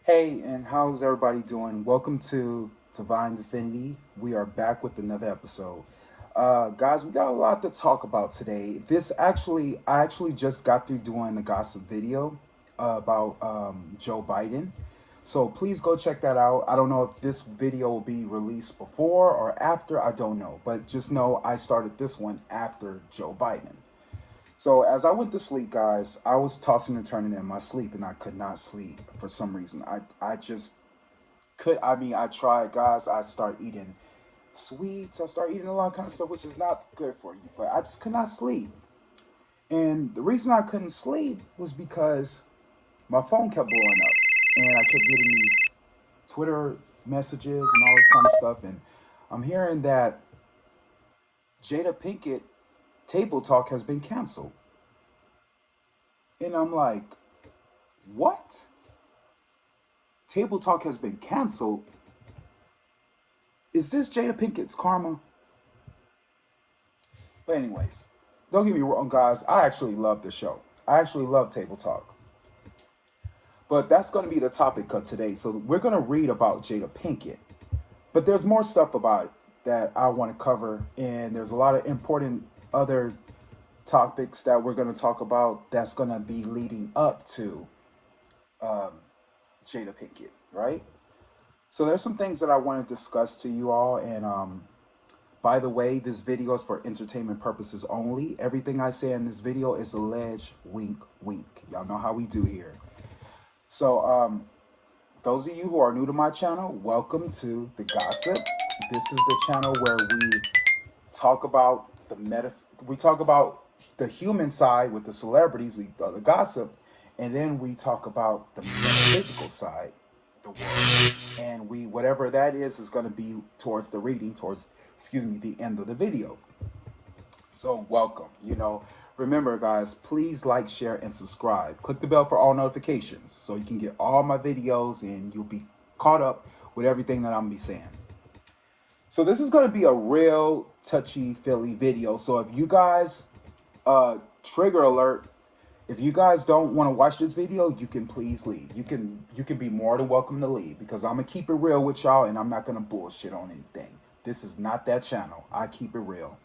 Hey, and how's everybody doing? Welcome to Divine Divinity. We are back with another episode. Guys, we got a lot to talk about today. I actually just got through doing the gossip video about Joe Biden. So please go check that out. I don't know if this video will be released before or after, I don't know. But just know I started this one after Joe Biden. So as I went to sleep, guys, I was tossing and turning in my sleep, and I could not sleep for some reason. I just could. I mean, I tried, guys. I start eating sweets. I start eating a lot of kind of stuff, which is not good for you. But I just could not sleep, and the reason I couldn't sleep was because my phone kept blowing up, and I kept getting these Twitter messages and all this kind of stuff, and I'm hearing that Jada Pinkett Table Talk has been canceled, and I'm like, what? Table Talk has been canceled. Is this Jada Pinkett's karma? But anyways, don't get me wrong, guys. I actually love the show. I actually love Table Talk. But that's going to be the topic of today. So we're going to read about Jada Pinkett. But there's more stuff about it that I want to cover. And there's a lot of important other topics that we're going to talk about that's going to be leading up to um, Jada Pinkett, right? So there's some things that I want to discuss to you all, and by the way, this video is for entertainment purposes only. Everything I say in this video is alleged, wink, wink. Y'all know how we do here. So those of you who are new to my channel, welcome to the gossip. This is the channel where we talk about we talk about the human side with the celebrities, the gossip, and then we talk about the metaphysical side, the world, and we whatever that is going to be towards the reading, towards excuse me, the end of the video. So welcome. Remember, guys, please like, share, and subscribe. Click the bell for all notifications so you can get all my videos and you'll be caught up with everything that I'm gonna be saying. So this is going to be a real touchy-feely video. So if you guys, trigger alert, if you guys don't want to watch this video, you can please leave. You can be more than welcome to leave because I'm going to keep it real with y'all and I'm not going to bullshit on anything. This is not that channel. I keep it real.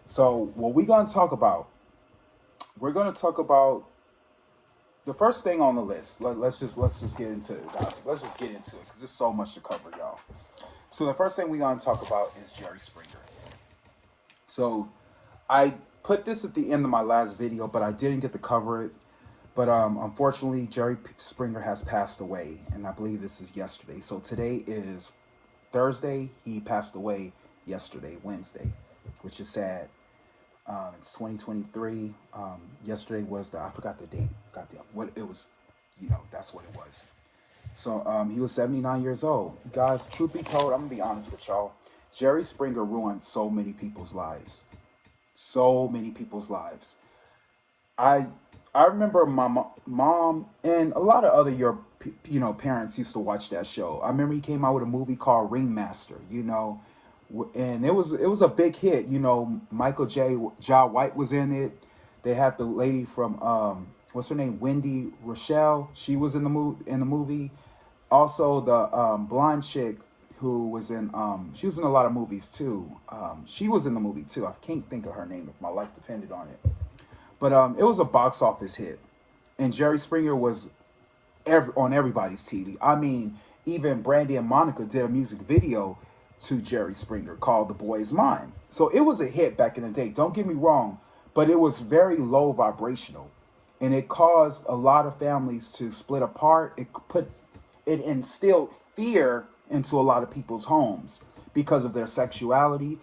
So what we're going to talk about, we're going to talk about the first thing on the list. Let's just get into it, guys. Let's just get into it because there's so much to cover, y'all. So the first thing we're going to talk about is Jerry Springer. So I put this at the end of my last video, but I didn't get to cover it. But unfortunately, Jerry Springer has passed away, and I believe this is yesterday. So today is Thursday. He passed away yesterday, Wednesday, which is sad. It's 2023. Yesterday was I forgot the date. Goddamn, what it was, that's what it was. So he was 79 years old. Guys, truth be told, I'm going to be honest with y'all. Jerry Springer ruined so many people's lives. So many people's lives. I remember my mom and a lot of other your parents used to watch that show. I remember he came out with a movie called Ringmaster, and it was a big hit. Michael Jai White was in it. They had the lady from what's her name, Wendy Rochelle. She was in the movie. Also, the blonde chick who was in she was in a lot of movies too. She was in the movie too. I can't think of her name if my life depended on it. But it was a box office hit, and Jerry Springer was on everybody's TV. I mean, even Brandy and Monica did a music video to Jerry Springer called "The Boy Is Mine." So it was a hit back in the day. Don't get me wrong, but it was very low vibrational, and it caused a lot of families to split apart. It instilled fear into a lot of people's homes because of their sexuality,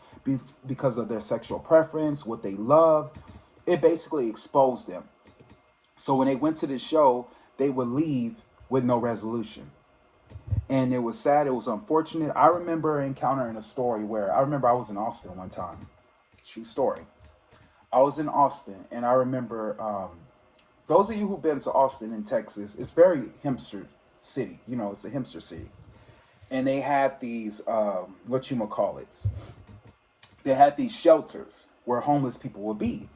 because of their sexual preference, what they love. It basically exposed them. So when they went to this show, they would leave with no resolution. And it was sad. It was unfortunate. I remember encountering a story where I was in Austin one time. True story. I was in Austin, and I remember those of you who've been to Austin in Texas, it's very hipster city. It's a hipster city. And they had these, they had these shelters where homeless people would be.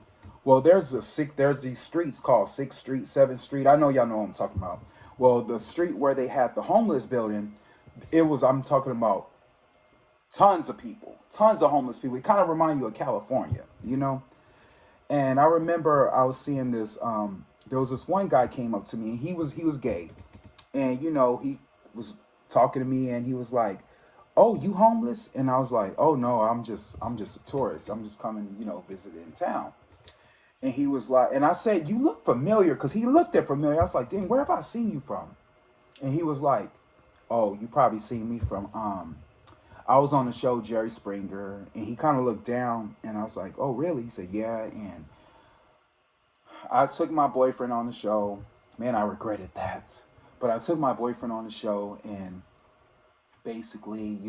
Well, there's these streets called 6th Street, 7th Street. I know y'all know what I'm talking about. Well, the street where they had the homeless building, I'm talking about tons of people, tons of homeless people. It kind of remind you of California, you know? And I remember I was seeing this, there was this one guy came up to me, and he was gay. And, he was talking to me, and he was like, "Oh, you homeless?" And I was like, "Oh no, I'm just a tourist. I'm just coming, visiting town." And he was like, and I said, "You look familiar," because he looked at familiar. I was like, "Dang, where have I seen you from?" And he was like, "Oh, you probably seen me from I was on the show Jerry Springer." And he kind of looked down, and I was like, "Oh, really?" He said, "Yeah." And I took my boyfriend on the show. Man, I regretted that. But I took my boyfriend on the show, and basically,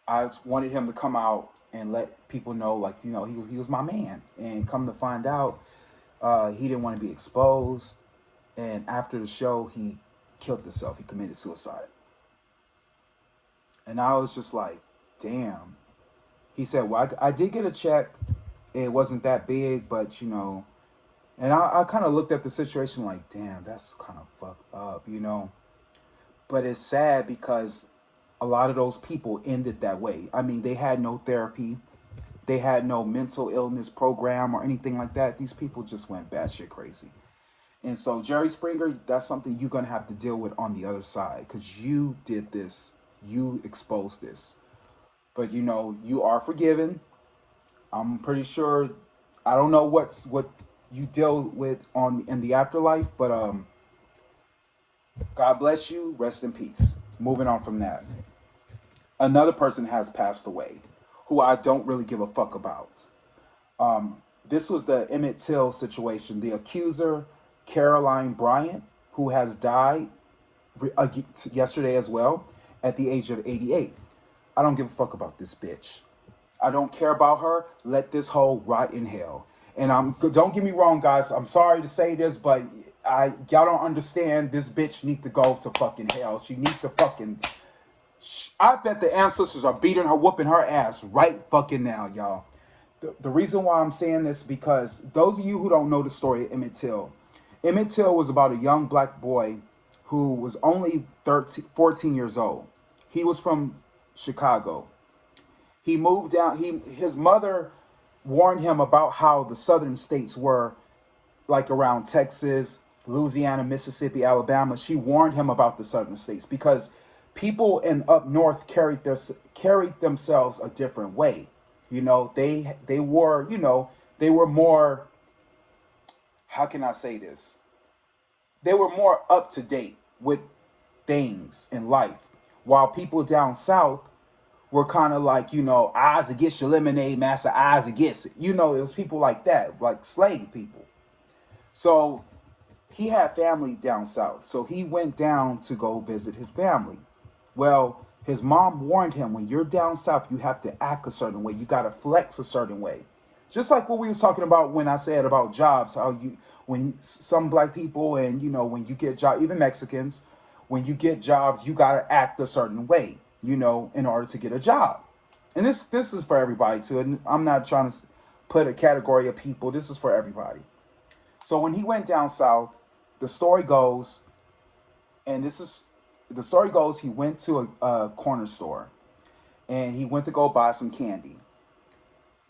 I wanted him to come out and let people know, like, he was my man. And come to find out, he didn't want to be exposed. And after the show, he killed himself. He committed suicide. And I was just like, damn. He said, "Well, I did get a check. It wasn't that big, but And I kind of looked at the situation like, damn, that's kind of fucked up. But it's sad because a lot of those people ended that way. I mean, they had no therapy. They had no mental illness program or anything like that. These people just went batshit crazy. And so, Jerry Springer, that's something you're going to have to deal with on the other side, because you did this. You exposed this. But, you are forgiven. I'm pretty sure. I don't know what you deal with in the afterlife, but God bless you. Rest in peace. Moving on from that. Another person has passed away who I don't really give a fuck about. This was the Emmett Till situation. The accuser, Caroline Bryant, who has died yesterday as well at the age of 88. I don't give a fuck about this bitch. I don't care about her. Let this hoe rot in hell. And don't get me wrong, guys. I'm sorry to say this, but y'all don't understand. This bitch need to go to fucking hell. She needs to fucking. I bet the ancestors are beating her, whooping her ass right fucking now, y'all. The reason why I'm saying this, because those of you who don't know the story of Emmett Till was about a young black boy who was only 14 years old. He was from Chicago. He moved down. His mother warned him about how the southern states were, like around Texas, Louisiana, Mississippi, Alabama. She warned him about the southern states because people in up north carried themselves a different way. They were more, how can I say this? They were more up to date with things in life, while people down south were kind of like, eyes against your lemonade, master, eyes against it. It was people like that, like slave people. So he had family down south. So he went down to go visit his family. Well, his mom warned him, when you're down south, you have to act a certain way. You got to flex a certain way. Just like what we was talking about when I said about jobs, when some black people and, when you get jobs, even Mexicans, when you get jobs, you got to act a certain way, in order to get a job. And this is for everybody too. And I'm not trying to put a category of people. This is for everybody. So when he went down south, the story goes, he went to a corner store, and he went to go buy some candy.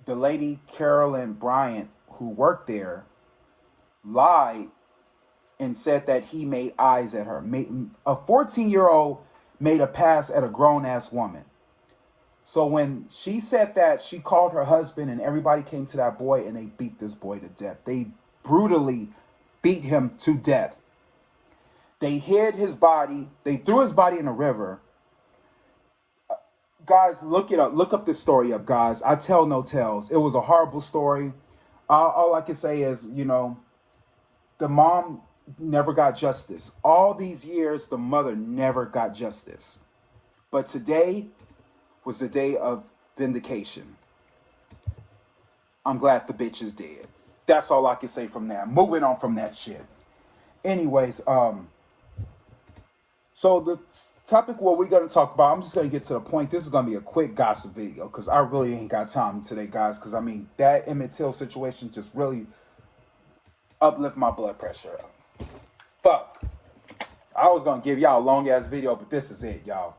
The lady, Carolyn Bryant, who worked there, lied and said that he made eyes at her. A 14-year-old made a pass at a grown-ass woman. So when she said that, she called her husband, and everybody came to that boy, and they beat this boy to death. They brutally beat him to death. They hid his body. They threw his body in a river. Guys, look it up. Look up this story up, guys. I tell no tales. It was a horrible story. All I can say is, the mom never got justice. All these years, the mother never got justice. But today was the day of vindication. I'm glad the bitch is dead. That's all I can say from that. Moving on from that shit. Anyways, so the topic what we're going to talk about, I'm just going to get to the point. This is going to be a quick gossip video because I really ain't got time today, guys. Because, that Emmett Till situation just really uplift my blood pressure. Fuck. I was gonna give y'all a long ass video, but this is it, y'all.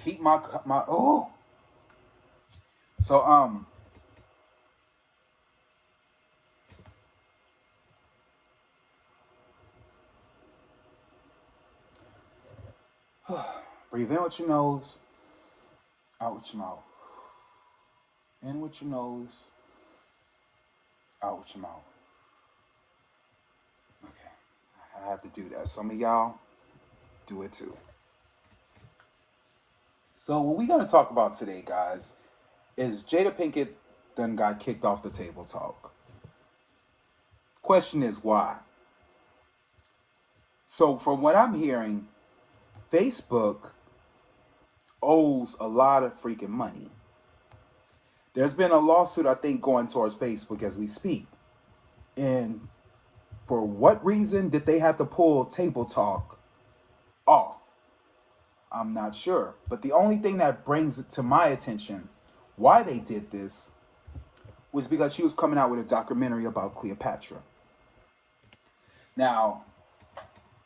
Keep my oh. So breathe in with your nose, out with your mouth. In with your nose, out with your mouth. Okay, I have to do that. Some of y'all do it too. So what we're gonna talk about today, guys, is Jada Pinkett then got kicked off the Table Talk. Question is why? So from what I'm hearing, Facebook owes a lot of freaking money. There's been a lawsuit, I think, going towards Facebook as we speak. And for what reason did they have to pull Table Talk off? I'm not sure. But the only thing that brings it to my attention why they did this was because she was coming out with a documentary about Cleopatra. Now,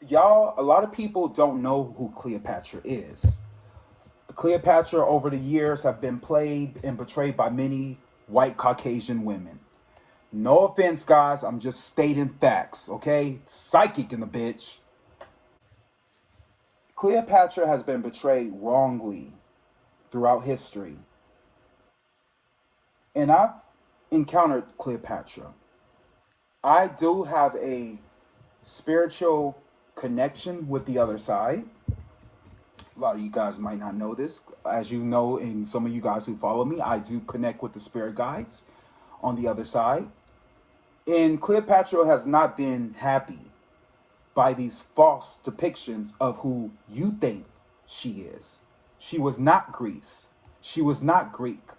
y'all, a lot of people don't know who Cleopatra is. Cleopatra over the years have been played and portrayed by many white Caucasian women. No offense, guys, I'm just stating facts, okay? Psychic in the bitch. Cleopatra has been portrayed wrongly throughout history. And I've encountered Cleopatra. I do have a spiritual connection with the other side. A lot of you guys might not know this. As you know, and some of you guys who follow me, I do connect with the spirit guides on the other side. And Cleopatra has not been happy by these false depictions of who you think she is. She was not Greece. She was not Greek.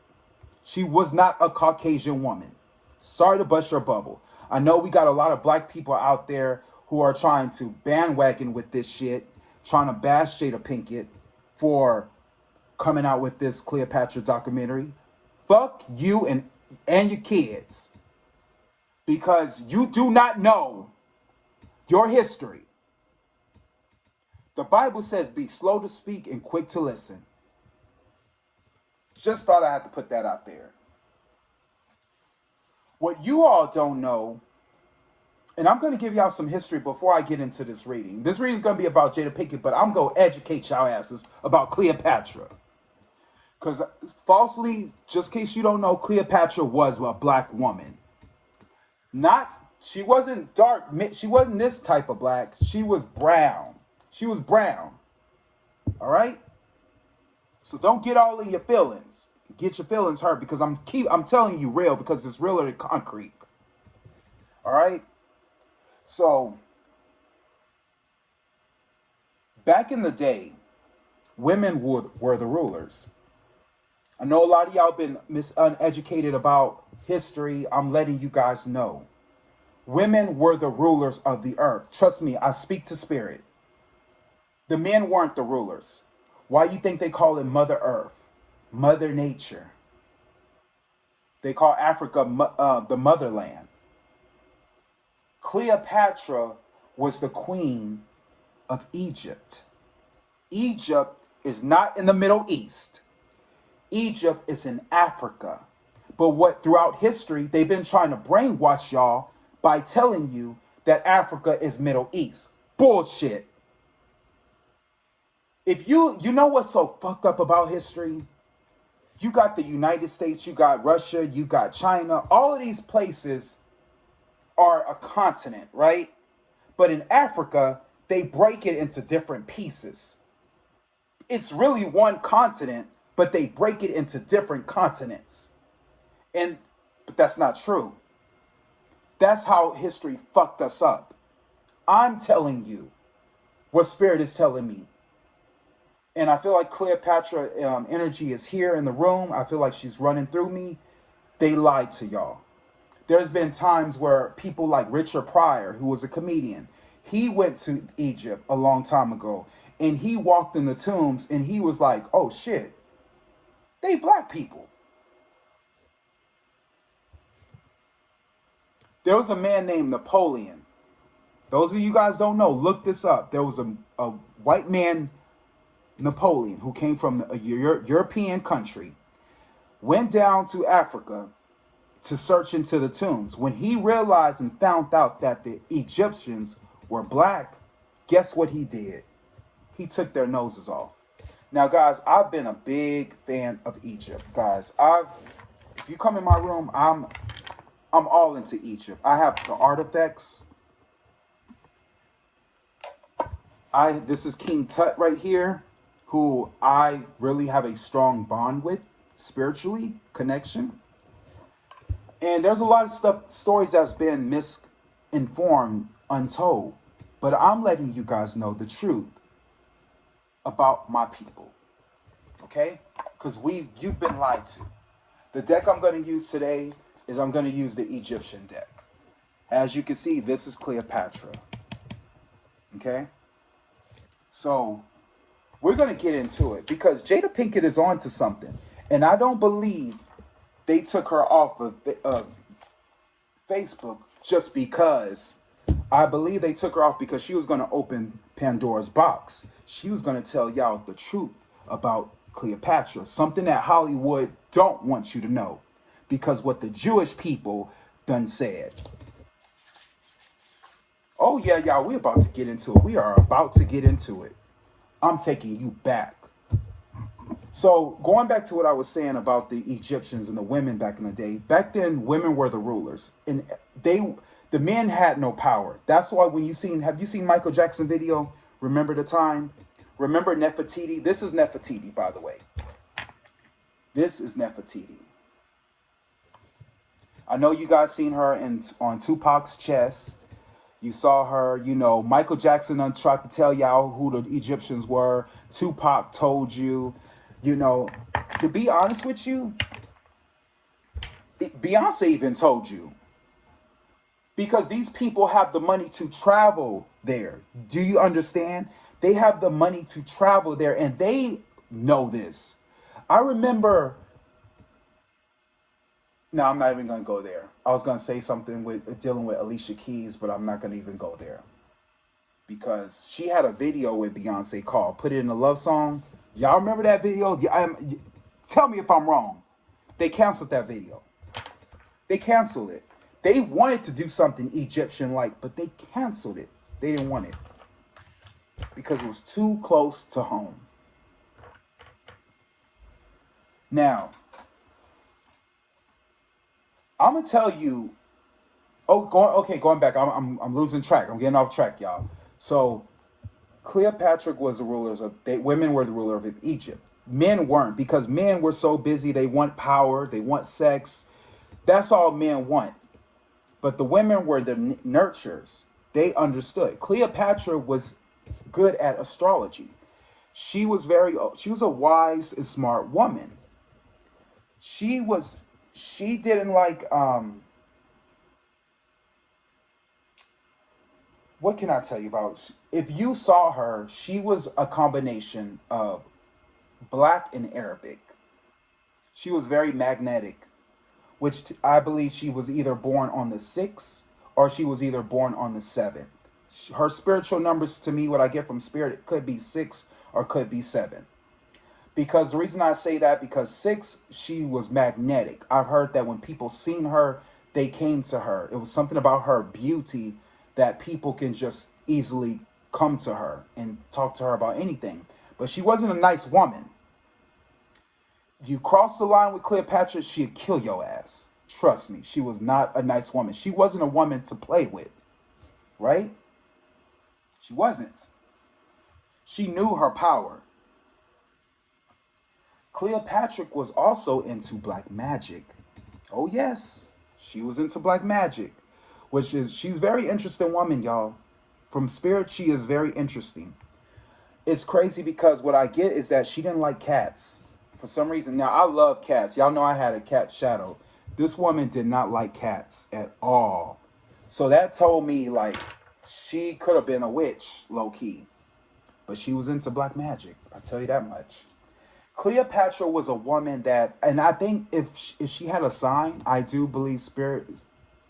She was not a Caucasian woman. Sorry to bust your bubble. I know we got a lot of black people out there who are trying to bandwagon with this shit, trying to bash Jada Pinkett for coming out with this Cleopatra documentary. Fuck you and your kids. Because you do not know your history. The Bible says be slow to speak and quick to listen. Just thought I had to put that out there. What you all don't know, and I'm going to give y'all some history before I get into this reading. This reading is going to be about Jada Pinkett, but I'm going to educate y'all asses about Cleopatra. Because falsely, just in case you don't know, Cleopatra was a black woman. She wasn't dark, she wasn't this type of black. She was brown. She was brown. All right? So don't get all in your feelings. Get your feelings hurt because I'm telling you real because it's realer than concrete. All right? So, back in the day, women were the rulers. I know a lot of y'all been uneducated about history. I'm letting you guys know. Women were the rulers of the earth. Trust me, I speak to spirit. The men weren't the rulers. Why you think they call it Mother Earth? Mother Nature. They call Africa the motherland. Cleopatra was the queen of Egypt. Egypt is not in the Middle East. Egypt is in Africa. But throughout history, they've been trying to brainwash y'all by telling you that Africa is Middle East. Bullshit. If you know what's so fucked up about history? You got the United States, you got Russia, you got China. All of these places are a continent, right? But in Africa, they break it into different pieces. It's really one continent, but they break it into different continents. But that's not true. That's how history fucked us up. I'm telling you what Spirit is telling me. And I feel like Cleopatra energy is here in the room. I feel like she's running through me. They lied to y'all. There's been times where people like Richard Pryor, who was a comedian, he went to Egypt a long time ago. And he walked in the tombs and he was like, oh shit, they black people. There was a man named Napoleon. Those of you guys don't know, look this up. There was a white man, Napoleon, who came from a European country, went down to Africa to search into the tombs. When he realized and found out that the Egyptians were black, guess what he did? He took their noses off. Now, guys, I've been a big fan of Egypt. Guys, if you come in my room, I'm all into Egypt. I have the artifacts. This is King Tut right here, who I really have a strong bond with, spiritually, connection. And there's a lot of stories that's been misinformed, untold. But I'm letting you guys know the truth about my people. Okay? Because you've been lied to. The deck I'm going to use today is I'm going to use the Egyptian deck. As you can see, this is Cleopatra. Okay? So, we're going to get into it because Jada Pinkett is on to something. And I don't believe they took her off of Facebook just because. I believe they took her off because she was going to open Pandora's box. She was going to tell y'all the truth about Cleopatra, something that Hollywood don't want you to know because what the Jewish people done said. Oh yeah, y'all, we're about to get into it. We are about to get into it. I'm taking you back. So going back to what I was saying about the Egyptians and the women back in the day, back then women were the rulers and the men had no power. That's why when have you seen Michael Jackson video? Remember the time? Remember Nefertiti? This is Nefertiti, by the way. This is Nefertiti. I know you guys seen her on Tupac's chest. You saw her, Michael Jackson tried to tell y'all who the Egyptians were. Tupac told you, to be honest with you, Beyonce even told you. Because these people have the money to travel there. Do you understand? They have the money to travel there and they know this. I remember. No, I'm not even going to go there. I was going to say something dealing with Alicia Keys, but I'm not going to even go there. Because she had a video with Beyonce called Put It in a Love Song. Y'all remember that video? Tell me if I'm wrong. They canceled that video. They canceled it. They wanted to do something Egyptian-like, but they canceled it. They didn't want it. Because it was too close to home. Now, I'm going to tell you... going back. I'm losing track. I'm getting off track, y'all. So, Cleopatra was the rulers of... women were the ruler of Egypt. Men weren't, because men were so busy. They want power. They want sex. That's all men want. But the women were the nurturers. They understood. Cleopatra was good at astrology. She was a wise and smart woman. She didn't like, what can I tell you about? If you saw her, she was a combination of black and Arabic. She was very magnetic. Which I believe she was either born on the 6th or she was either born on the 7th. Her spiritual numbers, to me, what I get from spirit, it could be 6 or could be 7. Because the reason I say that, because 6, she was magnetic. I've heard that when people seen her, they came to her. It was something about her beauty that people can just easily come to her and talk to her about anything. But she wasn't a nice woman. You cross the line with Cleopatra, she'd kill your ass. Trust me, she was not a nice woman. She wasn't a woman to play with, right? She wasn't. She knew her power. Cleopatra was also into black magic. Oh yes, she was into black magic, she's a very interesting woman, y'all. From spirit, she is very interesting. It's crazy because what I get is that she didn't like cats. For some reason, now I love cats. Y'all know I had a cat shadow. This woman did not like cats at all. So that told me like she could have been a witch, low key. But she was into black magic. I'll tell you that much. Cleopatra was a woman that, and I think if she had a sign, I do believe spirit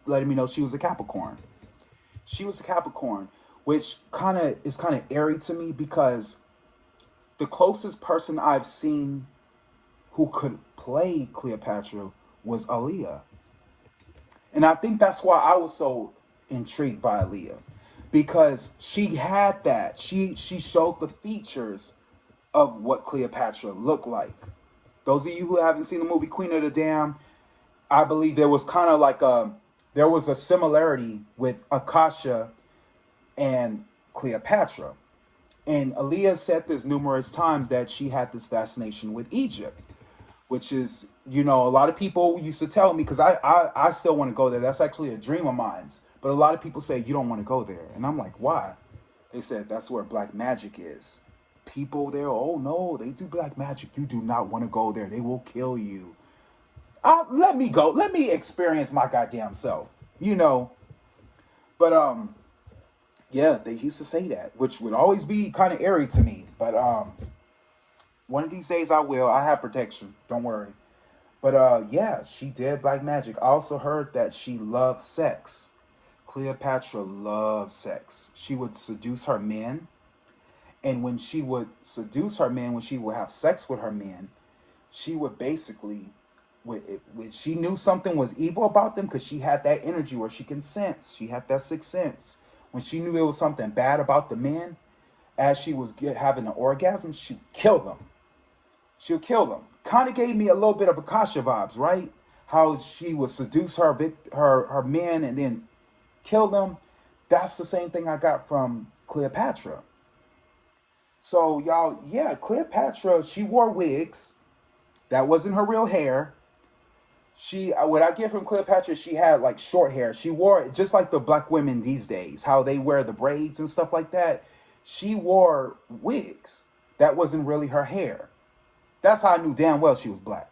letting me know she was a Capricorn. She was a Capricorn, which kind of airy to me because the closest person I've seen who could play Cleopatra was Aaliyah. And I think that's why I was so intrigued by Aaliyah. Because she had that. She showed the features of what Cleopatra looked like. Those of you who haven't seen the movie Queen of the Dam, I believe there was kind of like there was a similarity with Akasha and Cleopatra. And Aaliyah said this numerous times that she had this fascination with Egypt, which is, a lot of people used to tell me, because I still want to go there. That's actually a dream of mine. But a lot of people say, you don't want to go there. And I'm like, why? They said, that's where black magic is. People there, oh no, they do black magic. You do not want to go there. They will kill you. Let me go. Let me experience my goddamn self, But, yeah, they used to say that, which would always be kind of airy to me. But one of these days I will. I have protection. Don't worry. But yeah, she did black magic. I also heard that she loved sex. Cleopatra loved sex. She would seduce her men. And when she would seduce her men, when she would have sex with her men, she would basically, when she knew something was evil about them, because she had that energy where she can sense. She had that sixth sense. When she knew there was something bad about the men, as she was having an orgasm, she'd kill them. She'll kill them. Kind of gave me a little bit of Akasha vibes, right? How she would seduce her men and then kill them. That's the same thing I got from Cleopatra. So y'all, yeah, Cleopatra, she wore wigs. That wasn't her real hair. What I get from Cleopatra, she had like short hair. She wore it just like the black women these days, how they wear the braids and stuff like that. She wore wigs. That wasn't really her hair. That's how I knew damn well she was black.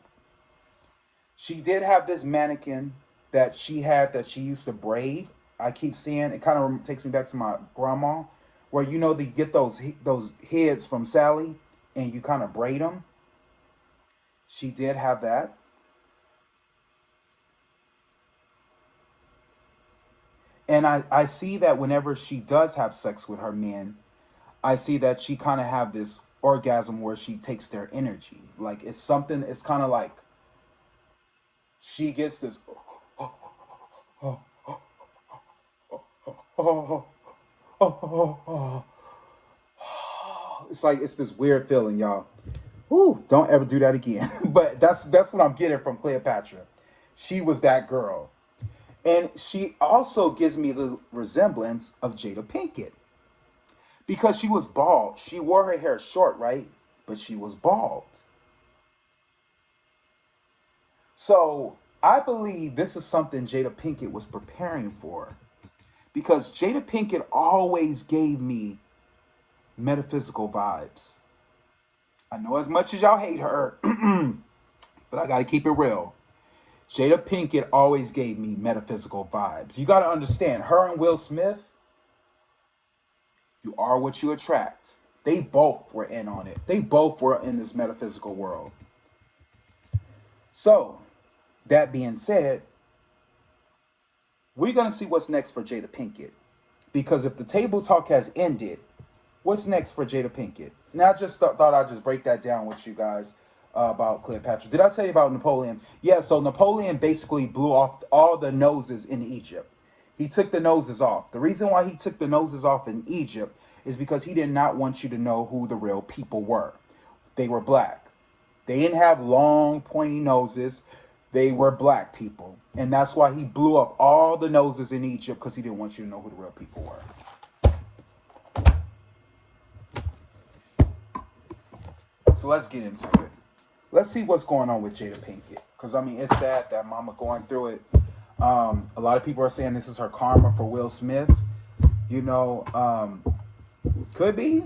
She did have this mannequin that she had that she used to braid. I keep seeing it, kind of takes me back to my grandma, where they get those heads from Sally and you kind of braid them. She did have that. And I see that whenever she does have sex with her men, I see that she kind of have this orgasm where she takes their energy. Like it's kind of like she gets this. It's like it's this weird feeling, y'all. Ooh, don't ever do that again. But that's what I'm getting from Cleopatra. She was that girl. And she also gives me the resemblance of Jada Pinkett. Because she was bald. She wore her hair short, right? But she was bald. So I believe this is something Jada Pinkett was preparing for. Because Jada Pinkett always gave me metaphysical vibes. I know as much as y'all hate her, but I got to keep it real. Jada Pinkett always gave me metaphysical vibes. You got to understand, her and Will Smith, you are what you attract. They both were in on it. They both were in this metaphysical world. So, that being said, we're going to see what's next for Jada Pinkett. Because if the table talk has ended, what's next for Jada Pinkett? Now, I just thought I'd just break that down with you guys about Cleopatra. Did I tell you about Napoleon? Yeah, so Napoleon basically blew off all the noses in Egypt. He took the noses off. The reason why he took the noses off in Egypt is because he did not want you to know who the real people were. They were black. They didn't have long, pointy noses. They were black people. And that's why he blew up all the noses in Egypt, because he didn't want you to know who the real people were. So let's get into it. Let's see what's going on with Jada Pinkett. Because, I mean, it's sad that mama going through it. A lot of people are saying this is her karma for Will Smith. Could be.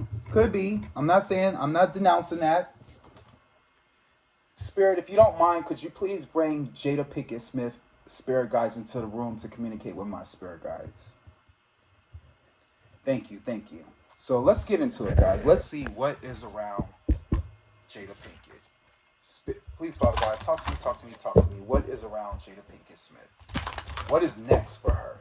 I'm not denouncing that. Spirit, if you don't mind, could you please bring Jada Pinkett Smith spirit guides into the room to communicate with my spirit guides? Thank you. So let's get into it, guys. Let's see what is around Jada Pinkett. Please, Father God, talk to me. What is around Jada Pinkett Smith? What is next for her?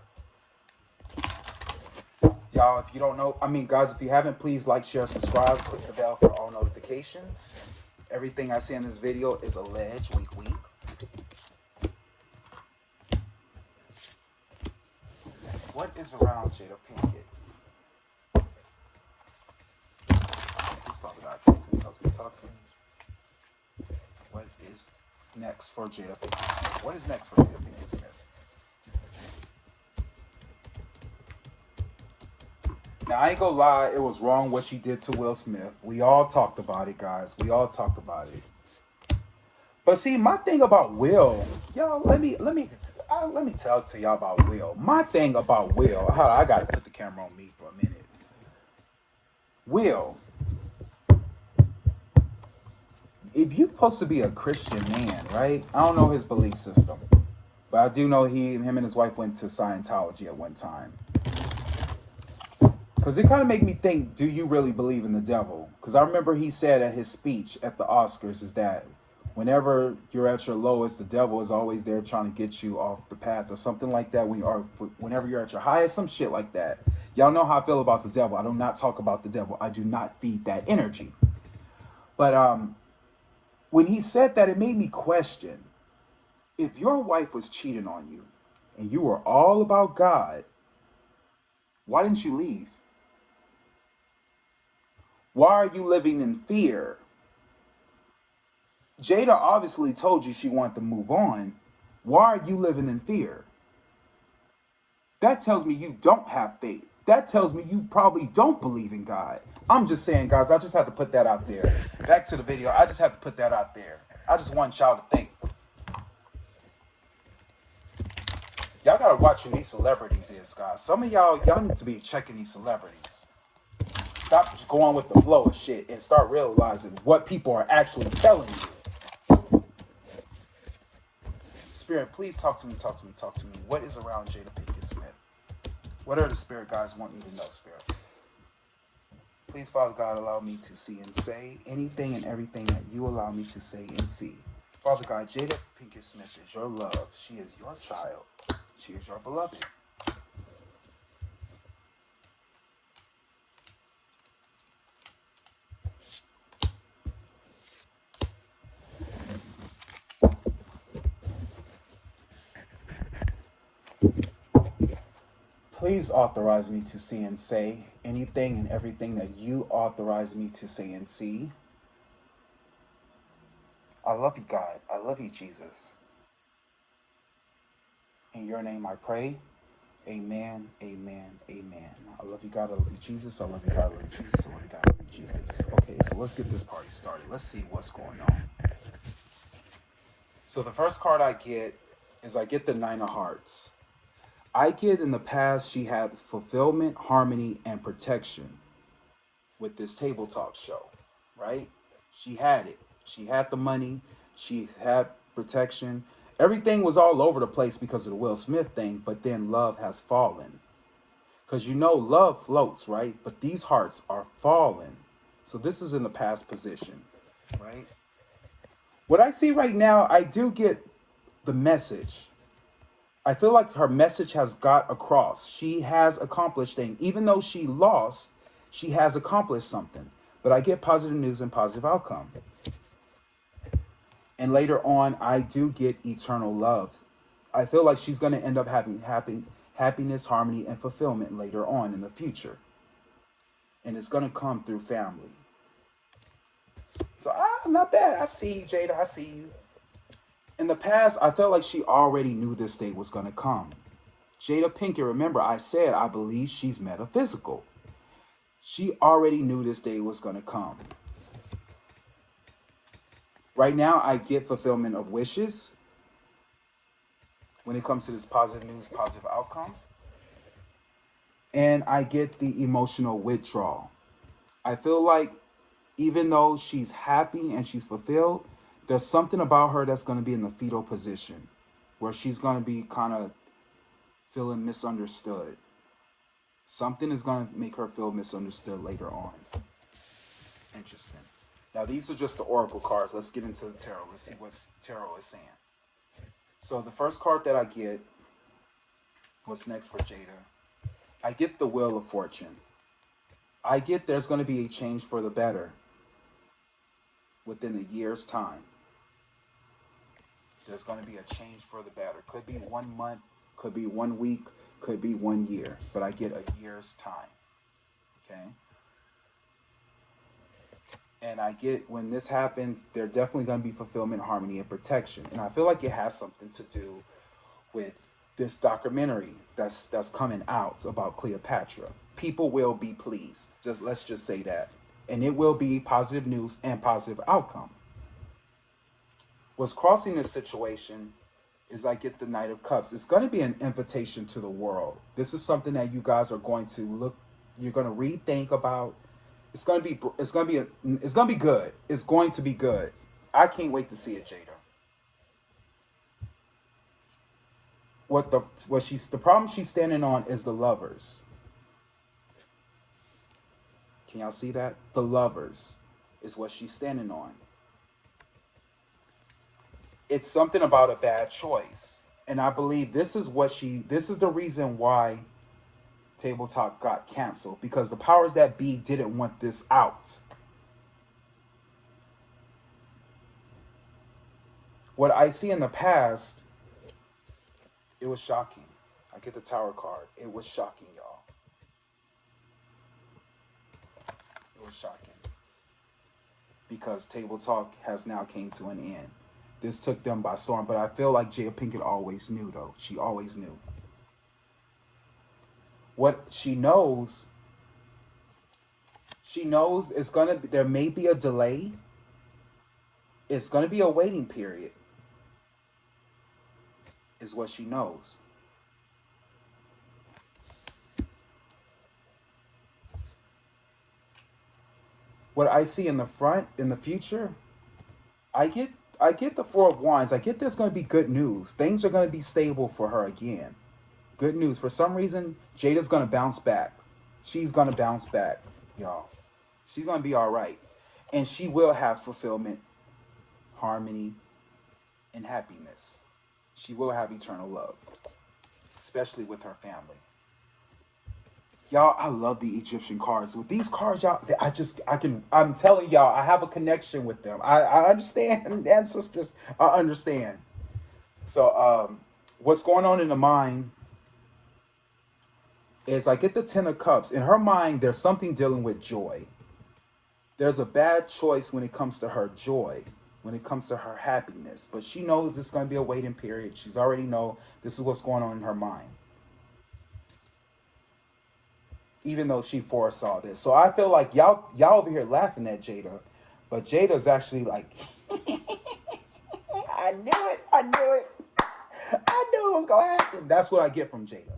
Y'all, if you don't know, guys, if you haven't, please like, share, subscribe, click the bell for all notifications. Everything I say in this video is alleged, wink, wink. What is around Jada Pinkett? Please, Father God, talk to me, talk to me, talk to me. What is next for Jada Pinkett Smith? What is next for Jada Pinkett Smith? Now, I ain't gonna lie, it was wrong what she did to Will Smith. We all talked about it, guys. We all talked about it. But see, my thing about Will, y'all, let me tell to y'all about Will. My thing about Will, I gotta put the camera on me for a minute. Will, if you're supposed to be a Christian man, right? I don't know his belief system, but I do know him and his wife went to Scientology at one time. Because it kind of made me think, do you really believe in the devil? Because I remember he said at his speech at the Oscars is that whenever you're at your lowest, the devil is always there trying to get you off the path or something like that. Whenever you're at your highest, some shit like that. Y'all know how I feel about the devil. I do not talk about the devil. I do not feed that energy. But when he said that, it made me question, if your wife was cheating on you and you were all about God, why didn't you leave? Why are you living in fear? Jada obviously told you she wanted to move on. Why are you living in fear? That tells me you don't have faith. That tells me you probably don't believe in God. I'm just saying, guys, I just had to put that out there. Back to the video. I just had to put that out there. I just want y'all to think. Y'all gotta watch who these celebrities is, guys. Some of y'all need to be checking these celebrities. Stop just going with the flow of shit and start realizing what people are actually telling you. Spirit, please talk to me, talk to me, talk to me. What is around Jada Pinkett Smith? What are the Spirit guys want me to know, Spirit? Please, Father God, allow me to see and say anything and everything that you allow me to say and see. Father God, Jada Pinkett Smith is your love. She is your child. She is your beloved. Please authorize me to see and say anything and everything that you authorize me to say and see. I love you, God. I love you, Jesus. In your name I pray. Amen, amen, amen. I love you, God. I love you, Jesus. I love you, God. I love you, Jesus. I love you, God. I love you, Jesus. Okay, so let's get this party started. Let's see what's going on. So the first card I get is I get the Nine of Hearts. I get in the past she had fulfillment, harmony, and protection with this Table Talk show, right? She had it. She had the money. She had protection. Everything was all over the place because of the Will Smith thing, but then love has fallen. Because you know love floats, right? But these hearts are fallen. So this is in the past position, right? What I see right now, I do get the message. I feel like her message has got across. She has accomplished things. Even though she lost, she has accomplished something. But I get positive news and positive outcome. And later on, I do get eternal love. I feel like she's going to end up having happiness, harmony, and fulfillment later on in the future. And it's going to come through family. So, not bad. I see you, Jada. I see you. In the past, I felt like she already knew this day was going to come. Jada Pinkett, remember, I said I believe she's metaphysical. She already knew this day was going to come. Right now, I get fulfillment of wishes when it comes to this positive news, positive outcome. And I get the emotional withdrawal. I feel like even though she's happy and she's fulfilled, there's something about her that's going to be in the fetal position where she's going to be kind of feeling misunderstood. Something is going to make her feel misunderstood later on. Interesting. Now, these are just the oracle cards. Let's get into the tarot. Let's see what tarot is saying. So the first card that I get What's next for Jada? I get the Wheel of Fortune. I get there's going to be a change for the better within a year's time. There's going to be a change for the better. Could be 1 month, could be 1 week, could be 1 year, but I get a year's time. Okay. And I get when this happens, there definitely going to be fulfillment, harmony, and protection. And I feel like it has something to do with this documentary that's coming out about Cleopatra. People will be pleased. Just let's just say that. And it will be positive news and positive outcome. What's crossing this situation is I get the Knight of Cups. It's going to be an invitation to the world. This is something that you guys are going to look, you're going to rethink about. It's going to be good. It's going to be good. I can't wait to see it, Jada. The problem she's standing on is the Lovers. Can y'all see that? The Lovers is what she's standing on. It's something about a bad choice. And I believe this is the reason why Table Talk got canceled, because the powers that be didn't want this out. What I see in the past, it was shocking. I get the Tower card. It was shocking, y'all. It was shocking. Because Table Talk has now came to an end. This took them by storm, but I feel like Jada Pinkett always knew, though. She always knew. What she knows it's gonna be, there may be a delay. It's gonna be a waiting period, is what she knows. What I see in the future, I get the Four of Wands. I get there's gonna be good news. Things are gonna be stable for her again. Good news. For some reason, Jada's gonna bounce back. She's gonna bounce back, y'all. She's gonna be all right, and she will have fulfillment, harmony, and happiness. She will have eternal love, especially with her family. Y'all, I love the Egyptian cards. With these cards, y'all, I'm telling y'all, I have a connection with them. I understand, ancestors. I understand. So, what's going on in the mind is I get the Ten of Cups. In her mind, there's something dealing with joy. There's a bad choice when it comes to her joy, when it comes to her happiness. But she knows it's going to be a waiting period. She's already know this is what's going on in her mind. Even though she foresaw this. So I feel like y'all over here laughing at Jada. But Jada's actually like, I knew it. I knew it was going to happen. That's what I get from Jada.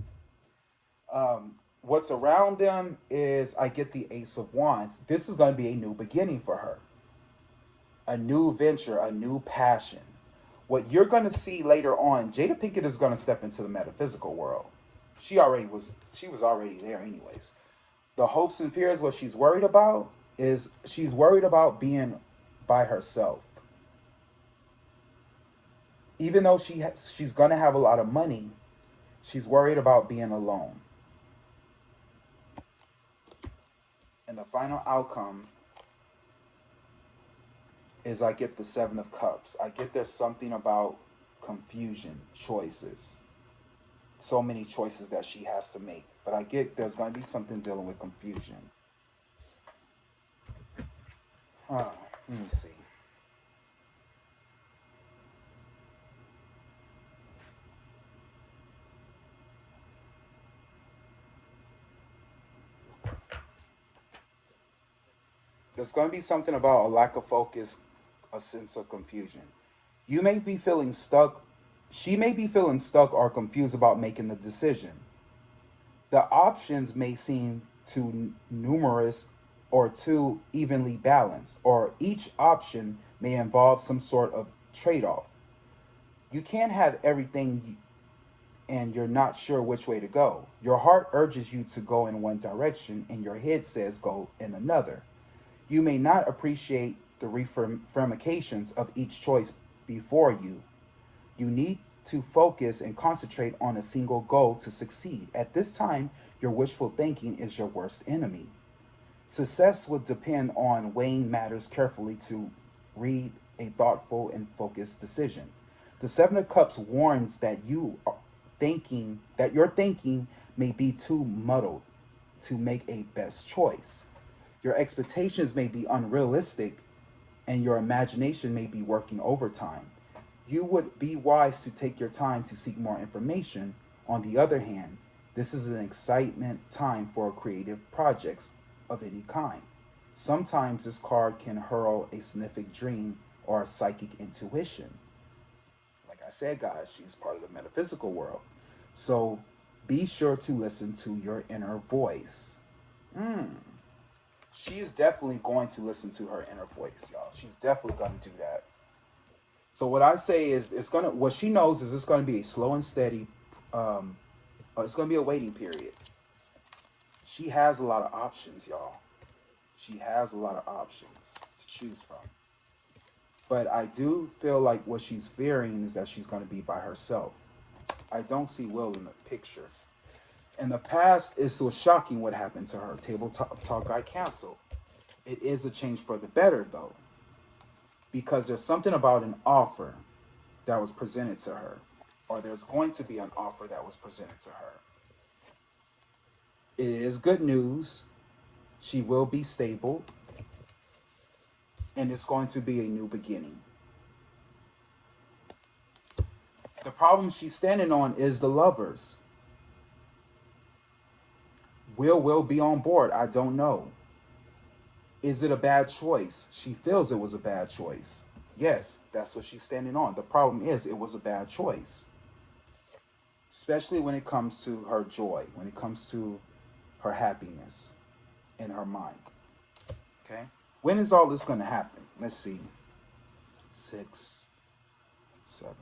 What's around them is I get the Ace of Wands. This is going to be a new beginning for her. A new venture, a new passion. What you're going to see later on, Jada Pinkett is going to step into the metaphysical world. She was already there anyways. The hopes and fears, what she's worried about is she's worried about being by herself. Even though she's going to have a lot of money, she's worried about being alone. And the final outcome is I get the Seven of Cups. I get there's something about confusion, choices. So many choices that she has to make. But I get there's going to be something dealing with confusion. Let me see. There's going to be something about a lack of focus, a sense of confusion. You may be feeling stuck. She may be feeling stuck or confused about making the decision. The options may seem too numerous or too evenly balanced, or each option may involve some sort of trade-off. You can't have everything and you're not sure which way to go. Your heart urges you to go in one direction and your head says go in another. You may not appreciate the ramifications of each choice before you. You need to focus and concentrate on a single goal to succeed. At this time, your wishful thinking is your worst enemy. Success would depend on weighing matters carefully to read a thoughtful and focused decision. The Seven of Cups warns that your thinking may be too muddled to make a best choice. Your expectations may be unrealistic and your imagination may be working overtime. You would be wise to take your time to seek more information. On the other hand, this is an excitement time for creative projects of any kind. Sometimes this card can hurl a significant dream or a psychic intuition. Like I said, guys, she's part of the metaphysical world. So be sure to listen to your inner voice. She is definitely going to listen to her inner voice, y'all. She's definitely going to do that. So what I say is, what she knows is it's gonna be a slow and steady. It's gonna be a waiting period. She has a lot of options, y'all. She has a lot of options to choose from. But I do feel like what she's fearing is that she's gonna be by herself. I don't see Will in the picture. In the past, it was shocking what happened to her. Table talk got canceled. It is a change for the better, though, because there's something about an offer that was presented to her, or there's going to be an offer that was presented to her. It is good news. She will be stable, and it's going to be a new beginning. The problem she's standing on is the Lovers. Will be on board? I don't know. Is it a bad choice? She feels it was a bad choice. Yes, that's what she's standing on. The problem is it was a bad choice. Especially when it comes to her joy, when it comes to her happiness in her mind. Okay? When is all this going to happen? Let's see. 6, 7.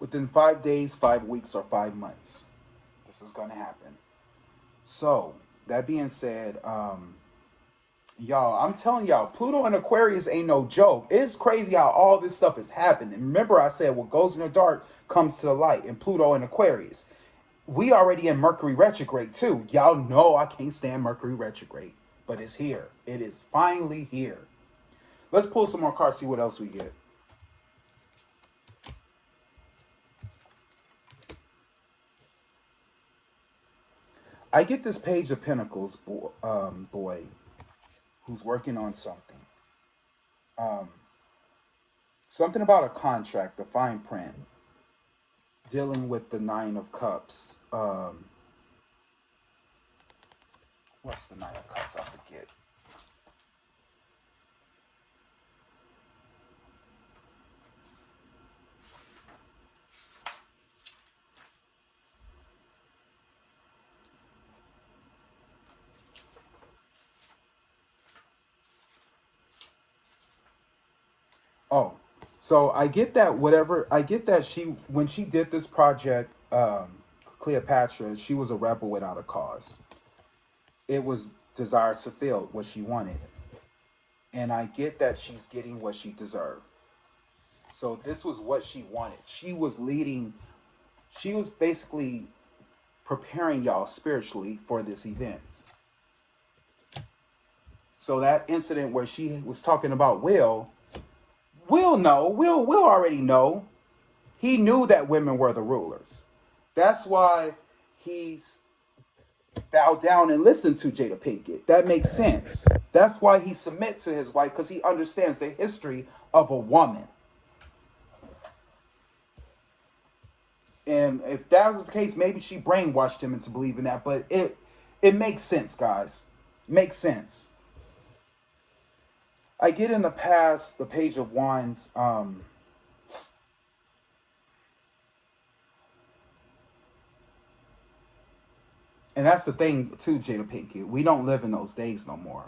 Within 5 days, 5 weeks, or 5 months, this is going to happen. So, that being said, y'all, I'm telling y'all, Pluto and Aquarius ain't no joke. It's crazy how all this stuff is happening. Remember, I said what goes in the dark comes to the light in Pluto and Aquarius. We already in Mercury retrograde too. Y'all know I can't stand Mercury retrograde, but it's here. It is finally here. Let's pull some more cards, see what else we get. I get this Page of Pentacles boy who's working on something. Something about a contract, the fine print, dealing with the Nine of Cups. What's the Nine of Cups? I forget. Oh, so I get that when she did this project, Cleopatra, she was a rebel without a cause. It was desires fulfilled, what she wanted. And I get that she's getting what she deserved. So this was what she wanted. She was basically preparing y'all spiritually for this event. So that incident where she was talking about Will already know. He knew that women were the rulers. That's why he's bowed down and listened to Jada Pinkett. That makes sense. That's why he submits to his wife, because he understands the history of a woman. And if that was the case, maybe she brainwashed him into believing that. But it makes sense, guys. Makes sense. I get in the past the Page of Wands. And that's the thing too, Jada Pinkett. We don't live in those days no more.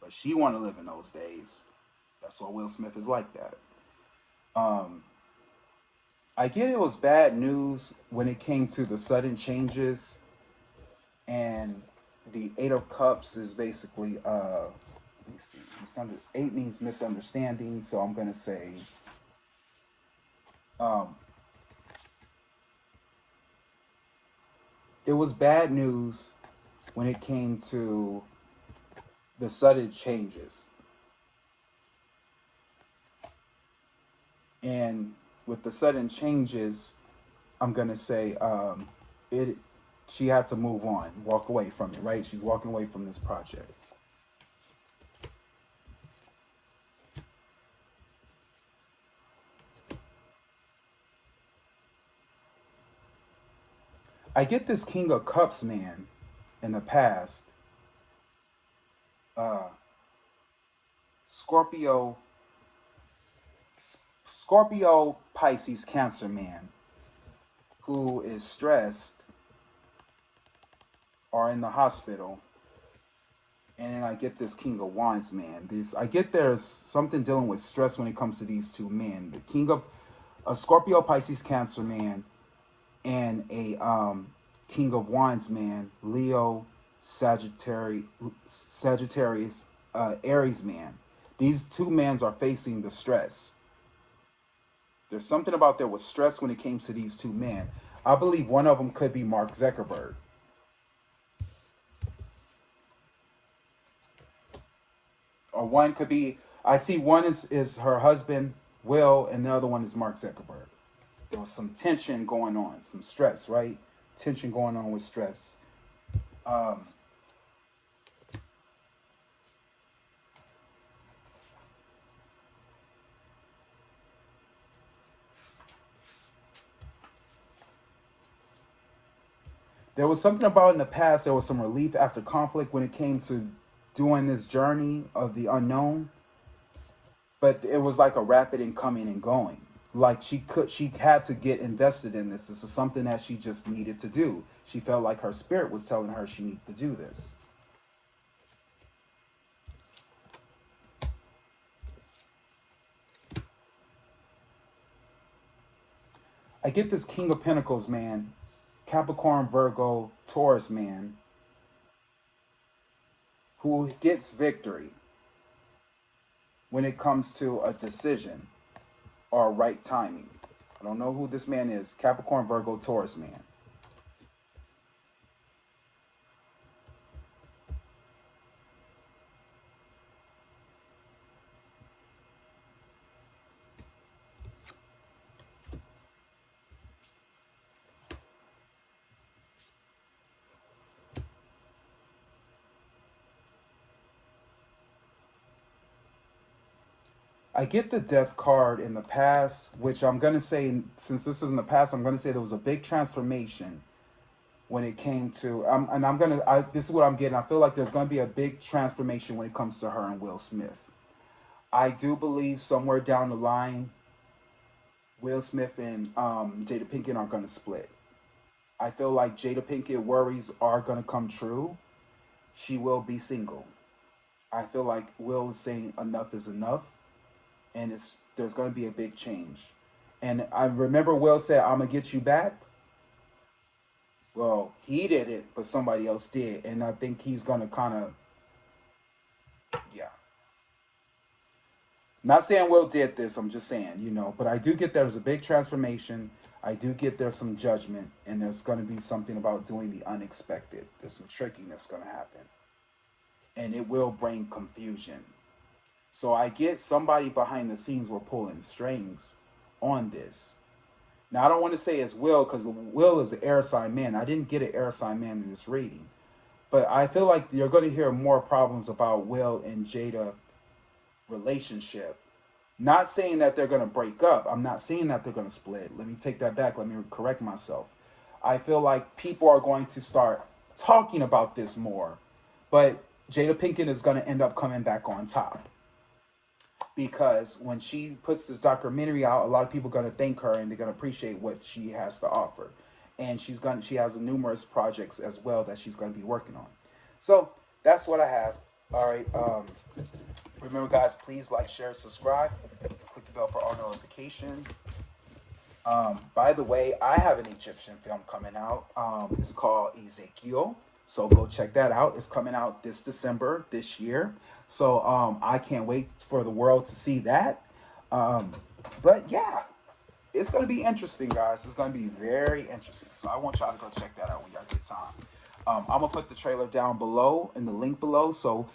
But she want to live in those days. That's why Will Smith is like that. Um, I get it was bad news when it came to the sudden changes, and the Eight of Cups is basically let me see. Eight means misunderstanding, so I'm gonna say um, it was bad news when it came to the sudden changes. And with the sudden changes, I'm gonna say it. She had to move on, walk away from it. Right? She's walking away from this project. I get this King of Cups man in the past. Uh, Scorpio, Scorpio Pisces Cancer man who is stressed or in the hospital. And then I get this King of Wands man. I get there's something dealing with stress when it comes to these two men. The King of a Scorpio Pisces Cancer man and a King of Wands man, Leo Sagittarius Aries man. These two mans are facing the stress. There's something about there was stress when it came to these two men. I believe one of them could be Mark Zuckerberg. Or one could be, I see one is her husband, Will, and the other one is Mark Zuckerberg. There was some tension going on, some stress, right? Tension going on with stress. Um, there was something about in the past, there was some relief after conflict when it came to doing this journey of the unknown, but it was like a rapid and coming and going. Like she had to get invested in this. This is something that she just needed to do. She felt like her spirit was telling her she needed to do this. I get this King of Pentacles man, Capricorn, Virgo, Taurus man, who gets victory when it comes to a decision or right timing. I don't know who this man is. Capricorn, Virgo, Taurus man. I get the death card in the past, which I'm going to say, since this is in the past, I'm going to say there was a big transformation when it came to, and I'm going to, this is what I'm getting. I feel like there's going to be a big transformation when it comes to her and Will Smith. I do believe somewhere down the line, Will Smith and Jada Pinkett are going to split. I feel like Jada Pinkett worries are going to come true. She will be single. I feel like Will is saying enough is enough, and there's going to be a big change. And I remember Will said, "I'm gonna get you back." Well, he did it, but somebody else did, and I think he's gonna kind of, yeah. Not saying Will did this. I'm just saying, But I do get there's a big transformation. I do get there's some judgment, and there's going to be something about doing the unexpected. There's some trickiness going to happen, and it will bring confusion. So I get somebody behind the scenes were pulling strings on this. Now I don't want to say it's Will because Will is an air sign man. I didn't get an air sign man in this reading, but I feel like you're going to hear more problems about Will and Jada relationship. Not saying that they're going to break up. I'm not saying that they're going to split. Let me take that back. Let me correct myself. I feel like people are going to start talking about this more, but Jada Pinkett is going to end up coming back on top. Because when she puts this documentary out, a lot of people are going to thank her and they're going to appreciate what she has to offer. and she has numerous projects as well that she's gonna be working on. So that's what I have. All right. Remember, guys, please like, share, subscribe, click the bell for all notifications. By the way, I have an Egyptian film coming out. It's called Ezekiel. So go check that out. It's coming out this December this year. So I can't wait for the world to see that. But yeah, it's going to be interesting, guys. It's going to be very interesting. So I want y'all to go check that out when y'all get time. I'm going to put the trailer down below in the link below so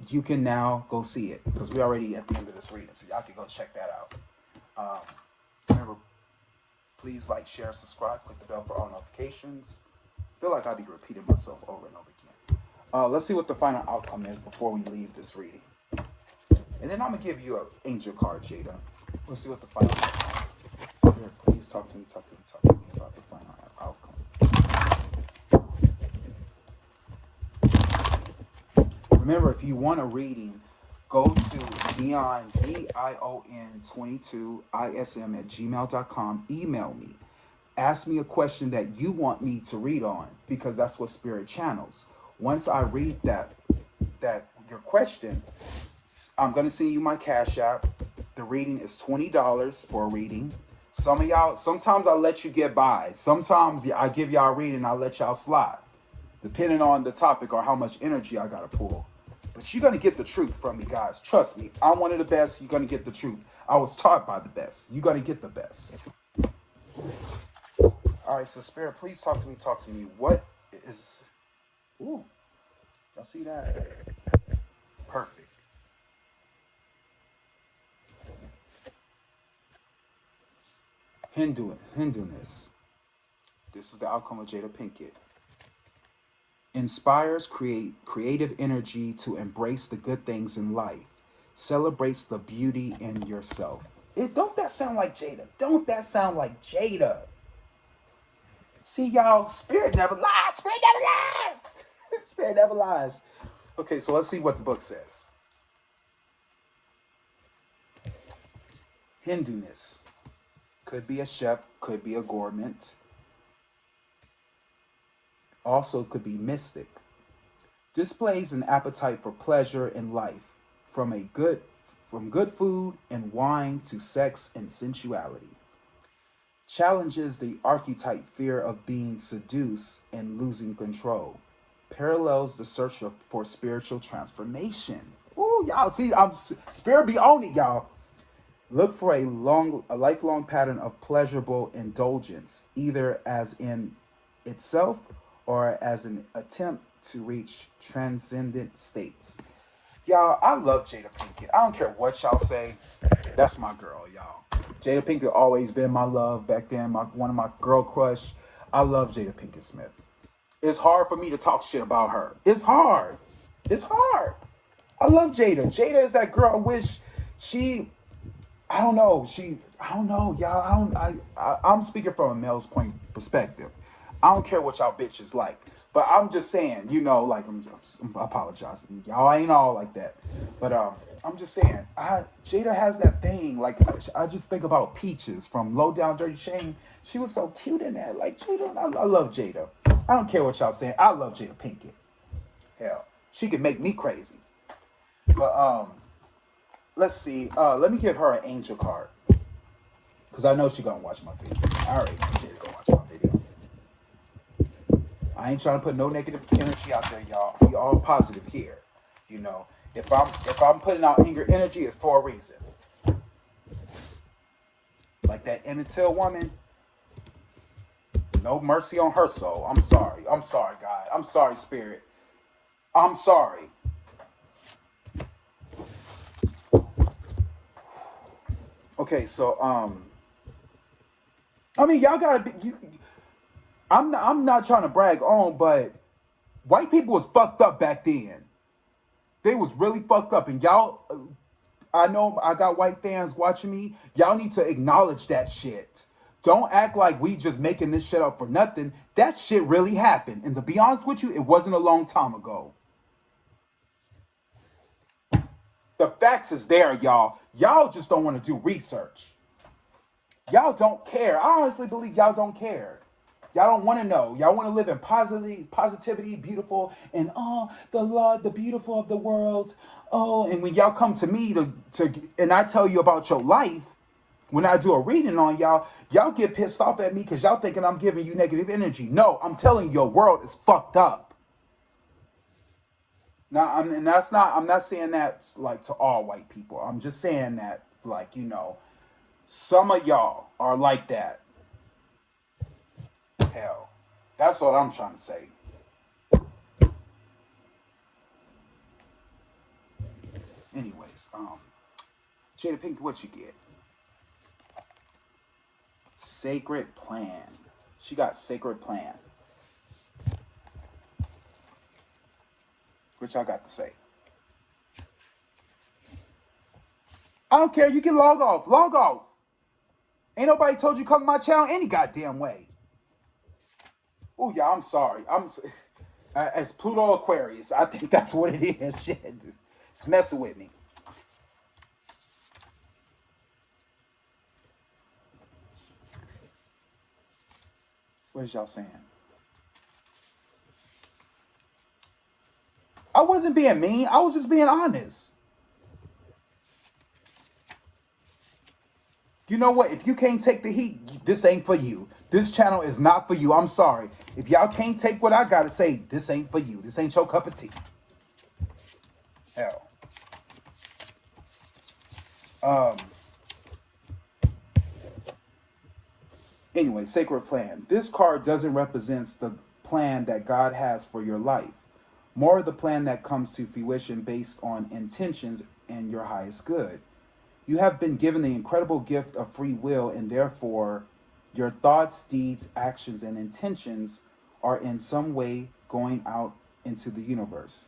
you can now go see it because we're already at the end of this reading. So y'all can go check that out. Remember, please like, share, subscribe, click the bell for all notifications. I feel like I'll be repeating myself over and over again. Let's see what the final outcome is before we leave this reading. And then I'm going to give you an angel card, Jada. Let's see what the final outcome is. Spirit, please talk to me about the final outcome. Remember, if you want a reading, go to Dion, DION22ISM@gmail.com. Email me. Ask me a question that you want me to read on because that's what Spirit channels. Once I read that your question, I'm going to send you my Cash App. The reading is $20 for a reading. Some of y'all, sometimes I let you get by. Sometimes I give y'all a reading and I let y'all slide, depending on the topic or how much energy I got to pull. But you're going to get the truth from me, guys. Trust me. I'm one of the best. You're going to get the truth. I was taught by the best. You're going to get the best. All right, so Spirit, please talk to me. What is... Ooh. Y'all see that? Perfect. Hinduness. This is the outcome of Jada Pinkett. Inspires creative energy to embrace the good things in life. Celebrates the beauty in yourself. Don't that sound like Jada? Don't that sound like Jada? See, y'all, Spirit never lies. Spirit never lies. Spirit never lies. Okay, so let's see what the book says. Hinduness. Could be a chef, could be a gourmet. Also could be mystic. Displays an appetite for pleasure in life, from good food and wine to sex and sensuality. Challenges the archetype fear of being seduced and losing control. Parallels the search for spiritual transformation. Ooh, y'all see, Spirit be on it, y'all. Look for a lifelong pattern of pleasurable indulgence, either as in itself or as an attempt to reach transcendent states. Y'all, I love Jada Pinkett. I don't care what y'all say. That's my girl, y'all. Jada Pinkett always been my love back then, one of my girl crush. I love Jada Pinkett Smith. It's hard for me to talk shit about her. It's hard. I love Jada. Jada is that girl I wish I don't know, y'all. I'm speaking from a male's point perspective. I don't care what y'all bitches like, but I'm just saying, like I'm apologizing. Y'all ain't all like that, but I'm just saying, Jada has that thing. Like I just think about Peaches from Low Down Dirty Shame. She was so cute in that. Like Jada, I love Jada. I don't care what y'all saying. I love Jada Pinkett. Hell, she could make me crazy. But let's see. Let me give her an angel card. Because I know she's going to watch my video. I already know she's going to watch my video. I ain't trying to put no negative energy out there, y'all. We all positive here. If I'm putting out anger energy, it's for a reason. Like that Emmett Till woman. No mercy on her soul. I'm sorry. God. I'm sorry, Spirit. I'm sorry. Okay, so I mean, y'all gotta be. I'm not trying to brag on, but white people was fucked up back then. They was really fucked up, and y'all. I know I got white fans watching me. Y'all need to acknowledge that shit. Don't act like we just making this shit up for nothing. That shit really happened, and to be honest with you, it wasn't a long time ago. The facts is there, y'all. Y'all just don't want to do research. Y'all don't care. I honestly believe y'all don't care. Y'all don't want to know. Y'all want to live in positivity, beautiful, and the love, the beautiful of the world. Oh, and when y'all come to me and I tell you about your life, when I do a reading on y'all, y'all get pissed off at me because y'all thinking I'm giving you negative energy. No, I'm telling you, your world is fucked up. Now, and that's not. I'm not saying that like to all white people. I'm just saying that like some of y'all are like that. Hell, that's what I'm trying to say. Anyways, Jada Pink, what you get? Sacred plan. She got sacred plan. What y'all got to say? I don't care. You can log off. Log off. Ain't nobody told you come to my channel any goddamn way. Oh yeah, I'm sorry. As Pluto Aquarius. I think that's what it is. Shit, it's messing with me. What is y'all saying? I wasn't being mean. I was just being honest. You know what? If you can't take the heat, this ain't for you. This channel is not for you. I'm sorry. If y'all can't take what I gotta say, this ain't for you. This ain't your cup of tea. Hell. Um. Anyway, sacred plan. This card doesn't represent the plan that God has for your life. More the plan that comes to fruition based on intentions and your highest good. You have been given the incredible gift of free will, and therefore, your thoughts, deeds, actions, and intentions are in some way going out into the universe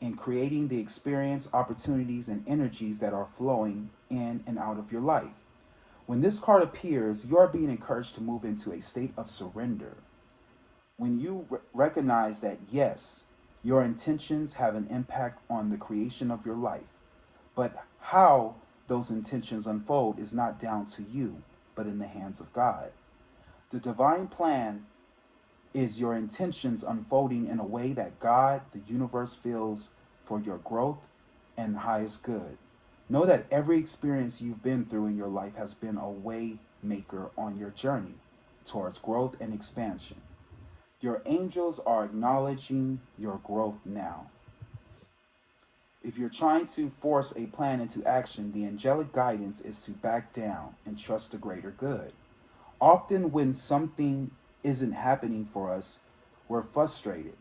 and creating the experience, opportunities, and energies that are flowing in and out of your life. When this card appears, you are being encouraged to move into a state of surrender. When you recognize that, yes, your intentions have an impact on the creation of your life, but how those intentions unfold is not down to you, but in the hands of God. The divine plan is your intentions unfolding in a way that God, the universe, feels for your growth and highest good. Know that every experience you've been through in your life has been a way maker on your journey towards growth and expansion. Your angels are acknowledging your growth now. If you're trying to force a plan into action, the angelic guidance is to back down and trust the greater good. Often, when something isn't happening for us, we're frustrated,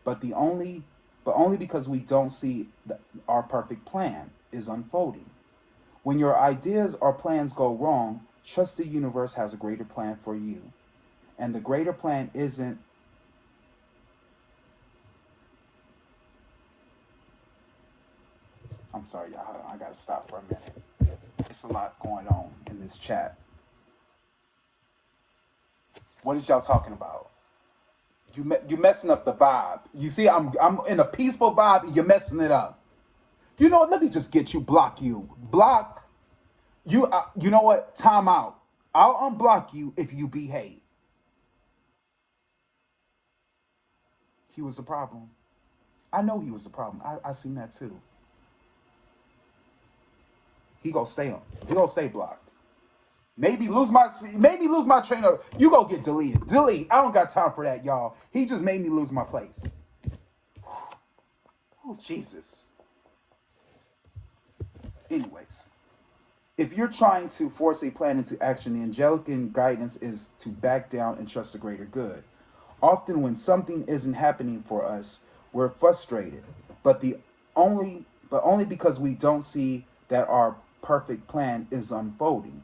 but only because we don't see our perfect plan is unfolding. When your ideas or plans go wrong, trust the universe has a greater plan for you. And the greater plan isn't I'm sorry, y'all. I gotta stop for a minute. It's a lot going on in this chat. What is y'all talking about? You messing up the vibe. You see, I'm in a peaceful vibe, and you're messing it up. You know what? Let me just get you. Block you. Block you. You know what? Time out. I'll unblock you if you behave. He was a problem. I know he was a problem. I seen that too. He gonna stay on. He gonna stay blocked. Maybe lose my trainer. You go get deleted. Delete. I don't got time for that, y'all. He just made me lose my place. Oh Jesus. Anyways, if you're trying to force a plan into action, the angelic guidance is to back down and trust the greater good. Often when something isn't happening for us, we're frustrated. But the only because we don't see that our perfect plan is unfolding.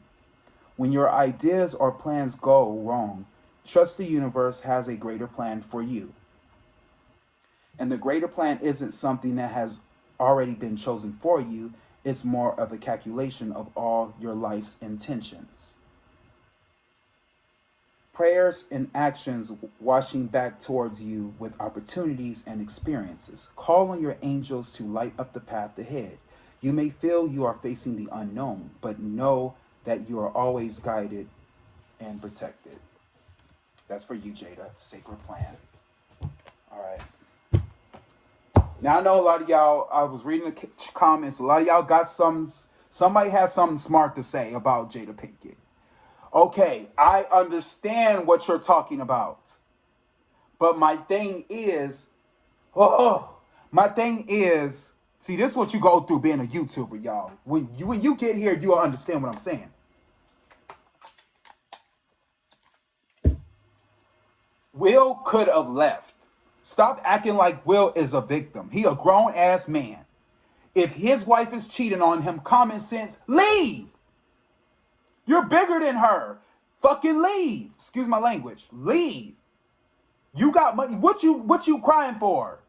When your ideas or plans go wrong, trust the universe has a greater plan for you. And the greater plan isn't something that has already been chosen for you, it's more of a calculation of all your life's intentions. Prayers and actions washing back towards you with opportunities and experiences. Call on your angels to light up the path ahead. You may feel you are facing the unknown, but know that you are always guided and protected. That's for you, Jada. Sacred plan. All right. Now I know a lot of y'all. I was reading the comments. A lot of y'all got some. Somebody has something smart to say about Jada Pinkett. Okay, I understand what you're talking about, but my thing is, my thing is, see, this is what you go through being a YouTuber, y'all. When you get here, you'll understand what I'm saying. Will could have left. Stop acting like Will is a victim. He a grown ass man. If his wife is cheating on him, common sense, leave. You're bigger than her. Fucking leave. Excuse my language. Leave. You got money. What you crying for?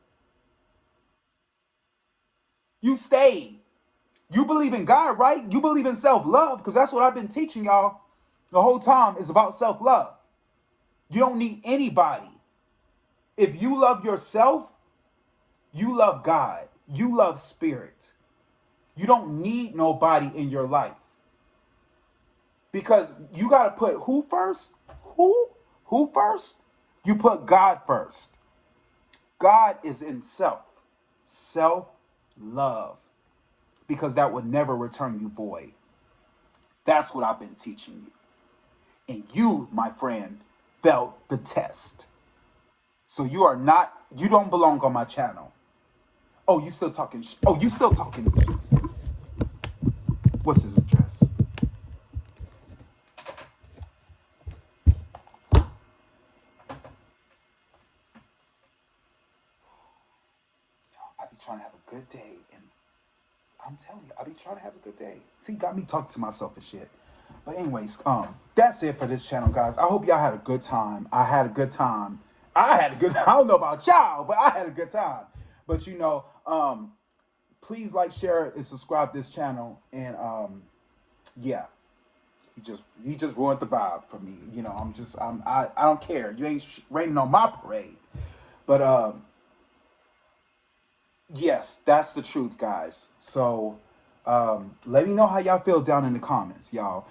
You stayed. You believe in God, right? You believe in self-love, because that's what I've been teaching y'all the whole time is about self-love. You don't need anybody. If you love yourself, you love God. You love spirit. You don't need nobody in your life. Because you got to put who first? Who? Who first? You put God first. God is in self. Self-love. Because that would never return you void. That's what I've been teaching you. And you, my friend, failed the test. So you don't belong on my channel. Oh, you still talking? Oh, you still talking? What's his address? I be trying to have a good day, and I'm telling you, I be trying to have a good day. See, got me talking to myself and shit. But anyways, that's it for this channel, guys. I hope y'all had a good time. I had a good time. I don't know about y'all, but I had a good time. But please like, share, and subscribe to this channel. And yeah, he just ruined the vibe for me. I don't care. You ain't raining on my parade. But yes, that's the truth, guys. So let me know how y'all feel down in the comments, y'all.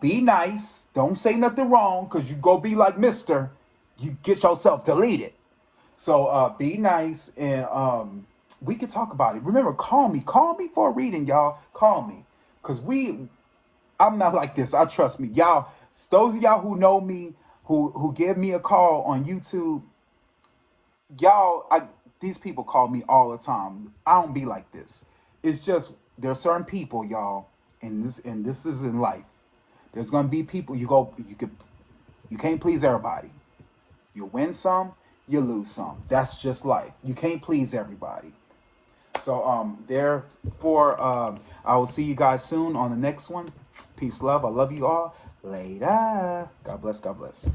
Be nice. Don't say nothing wrong, because you go be like Mr. You get yourself deleted. So be nice, and we can talk about it. Remember, call me. Call me for a reading, y'all. Call me. Because I'm not like this. I trust me. Y'all, those of y'all who know me, who give me a call on YouTube, these people call me all the time. I don't be like this. It's just there are certain people, y'all, and this is in life. There's gonna be people you can't please everybody. You win some, you lose some. That's just life. You can't please everybody. So therefore I will see you guys soon on the next one. Peace, love. I love you all. Later. God bless. God bless.